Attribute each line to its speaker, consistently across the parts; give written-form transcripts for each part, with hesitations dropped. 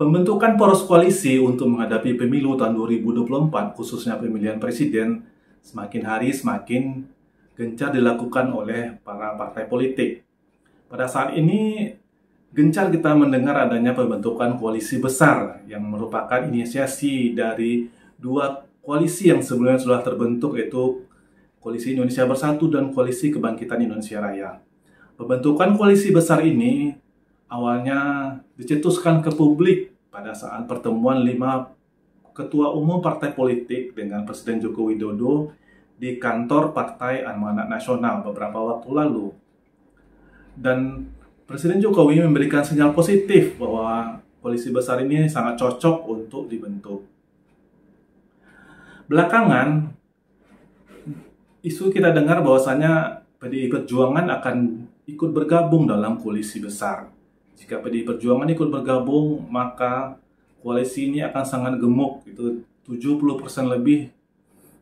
Speaker 1: Pembentukan poros koalisi untuk menghadapi pemilu tahun 2024, khususnya pemilihan presiden, semakin hari semakin gencar dilakukan oleh para partai politik. Pada saat ini, gencar kita mendengar adanya pembentukan koalisi besar yang merupakan inisiasi dari dua koalisi yang sebelumnya sudah terbentuk, yaitu Koalisi Indonesia Bersatu dan Koalisi Kebangkitan Indonesia Raya. Pembentukan koalisi besar ini awalnya dicetuskan ke publik pada saat pertemuan 5 ketua umum partai politik dengan Presiden Joko Widodo di kantor Partai Amanat Nasional beberapa waktu lalu. Dan Presiden Jokowi memberikan sinyal positif bahwa koalisi besar ini sangat cocok untuk dibentuk. Belakangan, isu kita dengar bahwasanya PDI Perjuangan akan ikut bergabung dalam koalisi besar. Jika PDI Perjuangan ikut bergabung, maka koalisi ini akan sangat gemuk. Itu 70% lebih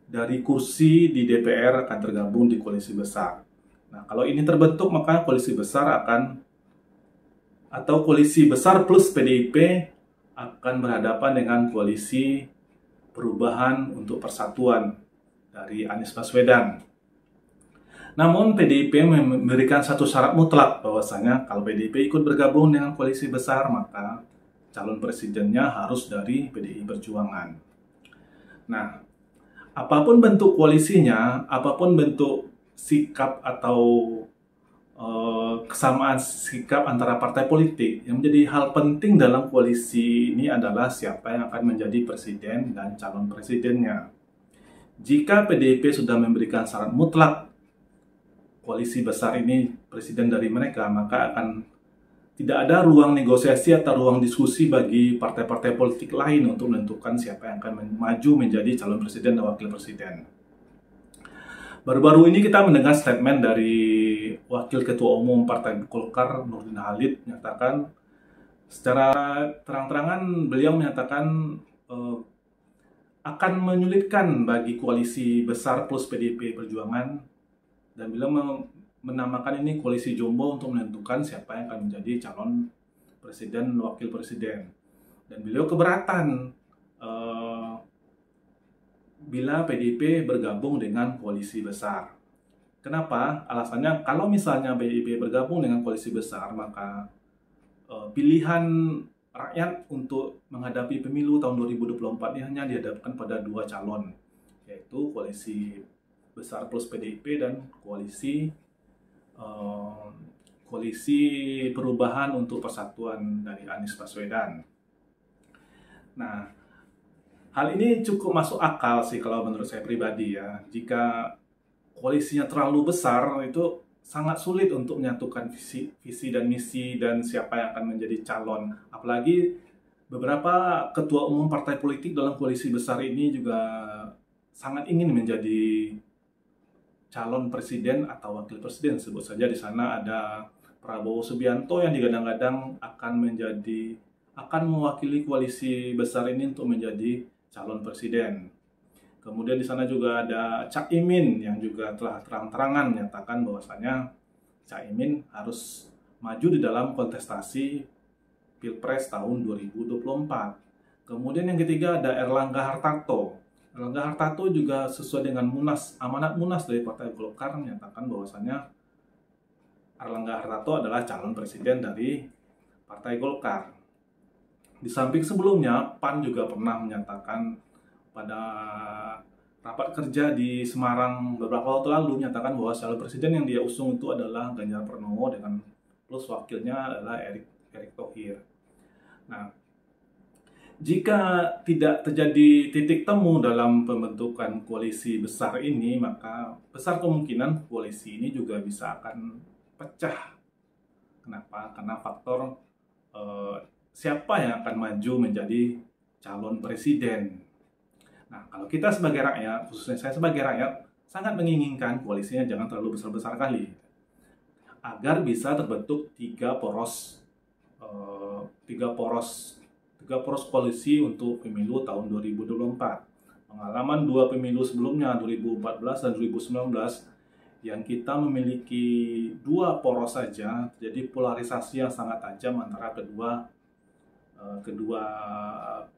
Speaker 1: dari kursi di DPR akan tergabung di koalisi besar. Nah, kalau ini terbentuk, maka koalisi besar atau koalisi besar plus PDIP akan berhadapan dengan koalisi perubahan untuk persatuan dari Anies Baswedan. Namun PDIP memberikan satu syarat mutlak bahwasanya kalau PDIP ikut bergabung dengan koalisi besar, maka calon presidennya harus dari PDI Perjuangan. Nah, apapun bentuk koalisinya, apapun bentuk sikap atau kesamaan sikap antara partai politik, yang menjadi hal penting dalam koalisi ini adalah siapa yang akan menjadi presiden dan calon presidennya. Jika PDIP sudah memberikan syarat mutlak koalisi besar ini presiden dari mereka, maka akan tidak ada ruang negosiasi atau ruang diskusi bagi partai-partai politik lain untuk menentukan siapa yang akan maju menjadi calon presiden dan wakil presiden. Baru-baru ini kita mendengar statement dari Wakil Ketua Umum Partai Golkar, Nurdin Halid, menyatakan secara terang-terangan beliau menyatakan akan menyulitkan bagi koalisi besar plus PDIP Perjuangan, dan beliau menamakan ini koalisi jombo untuk menentukan siapa yang akan menjadi calon presiden dan wakil presiden. Dan beliau keberatan bila PDIP bergabung dengan koalisi besar. Kenapa? Alasannya, kalau misalnya PDIP bergabung dengan koalisi besar, maka pilihan rakyat untuk menghadapi pemilu tahun 2024 ini hanya dihadapkan pada dua calon, yaitu koalisi besar plus PDIP dan koalisi perubahan untuk persatuan dari Anies Baswedan. Nah, hal ini cukup masuk akal sih kalau menurut saya pribadi ya. Jika koalisinya terlalu besar, itu sangat sulit untuk menyatukan visi dan misi dan siapa yang akan menjadi calon. Apalagi beberapa ketua umum partai politik dalam koalisi besar ini juga sangat ingin menjadi calon presiden atau wakil presiden. Sebut saja di sana ada Prabowo Subianto yang digadang-gadang akan mewakili koalisi besar ini untuk menjadi calon presiden. Kemudian di sana juga ada Cak Imin yang juga telah terang-terangan menyatakan bahwasanya Cak Imin harus maju di dalam kontestasi Pilpres tahun 2024. Kemudian yang ketiga ada Erlangga Hartarto. Erlangga Hartarto juga sesuai dengan amanat Munas dari Partai Golkar menyatakan bahwasanya Erlangga Hartarto adalah calon presiden dari Partai Golkar. Di samping sebelumnya, PAN juga pernah menyatakan pada rapat kerja di Semarang beberapa waktu lalu menyatakan bahwa calon presiden yang dia usung itu adalah Ganjar Pranowo dengan plus wakilnya adalah Erick Thohir. Nah, jika tidak terjadi titik temu dalam pembentukan koalisi besar ini, maka besar kemungkinan koalisi ini juga bisa akan pecah. Kenapa? Karena faktor siapa yang akan maju menjadi calon presiden. Nah, kalau kita sebagai rakyat, khususnya saya sebagai rakyat, sangat menginginkan koalisinya jangan terlalu besar-besar kali, agar bisa terbentuk tiga poros koalisi untuk pemilu tahun 2024. Pengalaman dua pemilu sebelumnya, 2014 dan 2019, yang kita memiliki dua poros saja, jadi polarisasi yang sangat tajam antara kedua kedua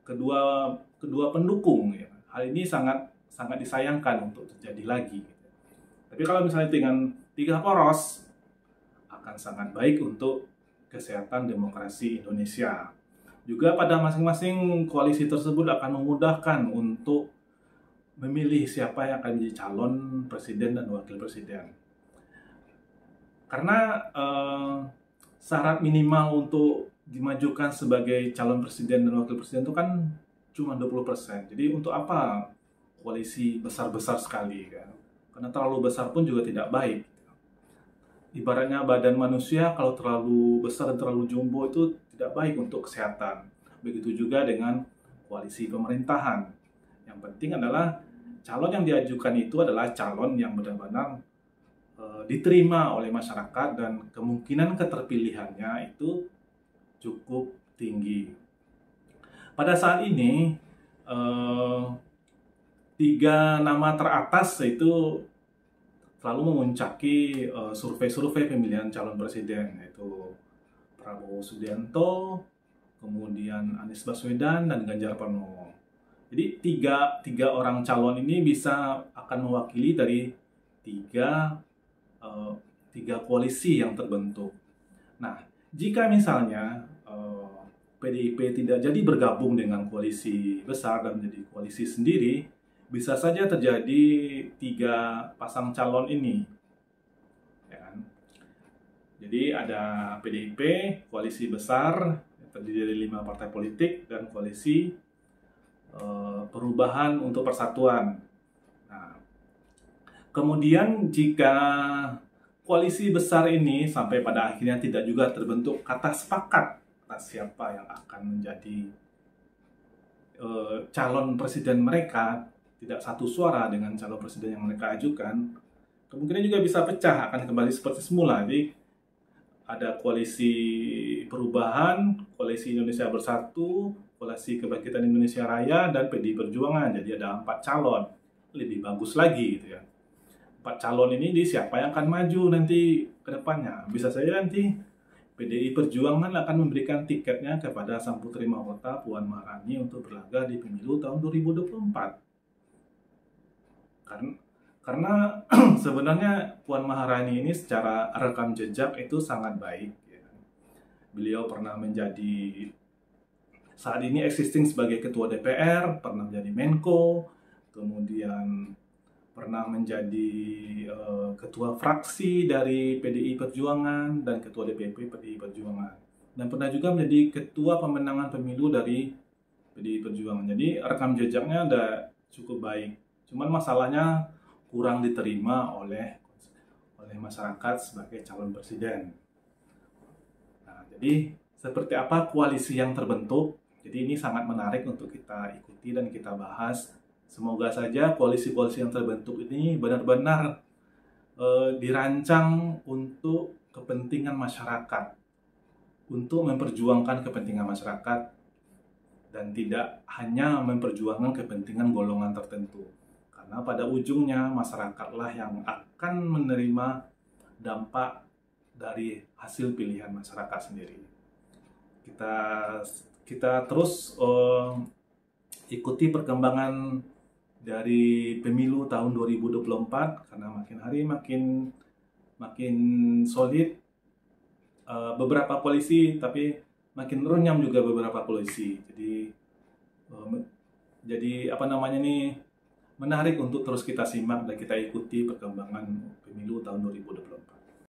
Speaker 1: kedua kedua pendukung ya. Hal ini sangat sangat disayangkan untuk terjadi lagi. Tapi kalau misalnya dengan 3 poros akan sangat baik untuk kesehatan demokrasi Indonesia. Juga pada masing-masing koalisi tersebut akan memudahkan untuk memilih siapa yang akan menjadi calon presiden dan wakil presiden. Karena syarat minimal untuk dimajukan sebagai calon presiden dan wakil presiden itu kan cuma 20%. Jadi untuk apa koalisi besar-besar sekali kan? Karena terlalu besar pun juga tidak baik. Ibaratnya badan manusia kalau terlalu besar dan terlalu jumbo itu tidak baik untuk kesehatan. Begitu juga dengan koalisi pemerintahan. Yang penting adalah calon yang diajukan itu adalah calon yang benar-benar diterima oleh masyarakat dan kemungkinan keterpilihannya itu cukup tinggi. Pada saat ini 3 nama teratas itu selalu memuncaki survei-survei pemilihan calon presiden, yaitu Prabowo Subianto, kemudian Anies Baswedan, dan Ganjar Pranowo. Jadi tiga orang calon ini bisa akan mewakili dari tiga koalisi yang terbentuk. Nah, jika misalnya PDIP tidak jadi bergabung dengan koalisi besar dan menjadi koalisi sendiri, bisa saja terjadi 3 pasang calon ini. Ya kan? Jadi ada PDIP, koalisi besar, terdiri dari 5 partai politik, dan koalisi perubahan untuk persatuan. Nah, kemudian jika koalisi besar ini sampai pada akhirnya tidak juga terbentuk kata sepakat atas siapa yang akan menjadi calon presiden mereka, tidak satu suara dengan calon presiden yang mereka ajukan, kemungkinan juga bisa pecah, akan kembali seperti semula. Jadi ada koalisi perubahan, koalisi Indonesia Bersatu, koalisi Kebangkitan Indonesia Raya, dan PDI Perjuangan. Jadi ada 4 calon, lebih bagus lagi gitu ya. 4 calon ini siapa yang akan maju nanti ke depannya. Bisa saja nanti PDI Perjuangan akan memberikan tiketnya kepada Sang Putri Mahkota Puan Maharani untuk berlaga di pemilu tahun 2024. Karena sebenarnya Puan Maharani ini secara rekam jejak itu sangat baik. Ya. Beliau pernah menjadi, saat ini existing sebagai Ketua DPR, pernah menjadi Menko, kemudian pernah menjadi Ketua Fraksi dari PDI Perjuangan dan Ketua DPP PDI Perjuangan. Dan pernah juga menjadi Ketua Pemenangan Pemilu dari PDI Perjuangan. Jadi rekam jejaknya udah cukup baik. Cuman masalahnya kurang diterima oleh masyarakat sebagai calon presiden. Nah, jadi seperti apa koalisi yang terbentuk? Jadi ini sangat menarik untuk kita ikuti dan kita bahas. Semoga saja koalisi-koalisi yang terbentuk ini benar-benar dirancang untuk kepentingan masyarakat, untuk memperjuangkan kepentingan masyarakat dan tidak hanya memperjuangkan kepentingan golongan tertentu. Karena pada ujungnya masyarakatlah yang akan menerima dampak dari hasil pilihan masyarakat sendiri. Kita terus ikuti perkembangan dari pemilu tahun 2024 karena makin hari makin solid beberapa koalisi, tapi makin runyam juga beberapa koalisi. Jadi apa namanya nih, menarik untuk terus kita simak dan kita ikuti perkembangan pemilu tahun 2024.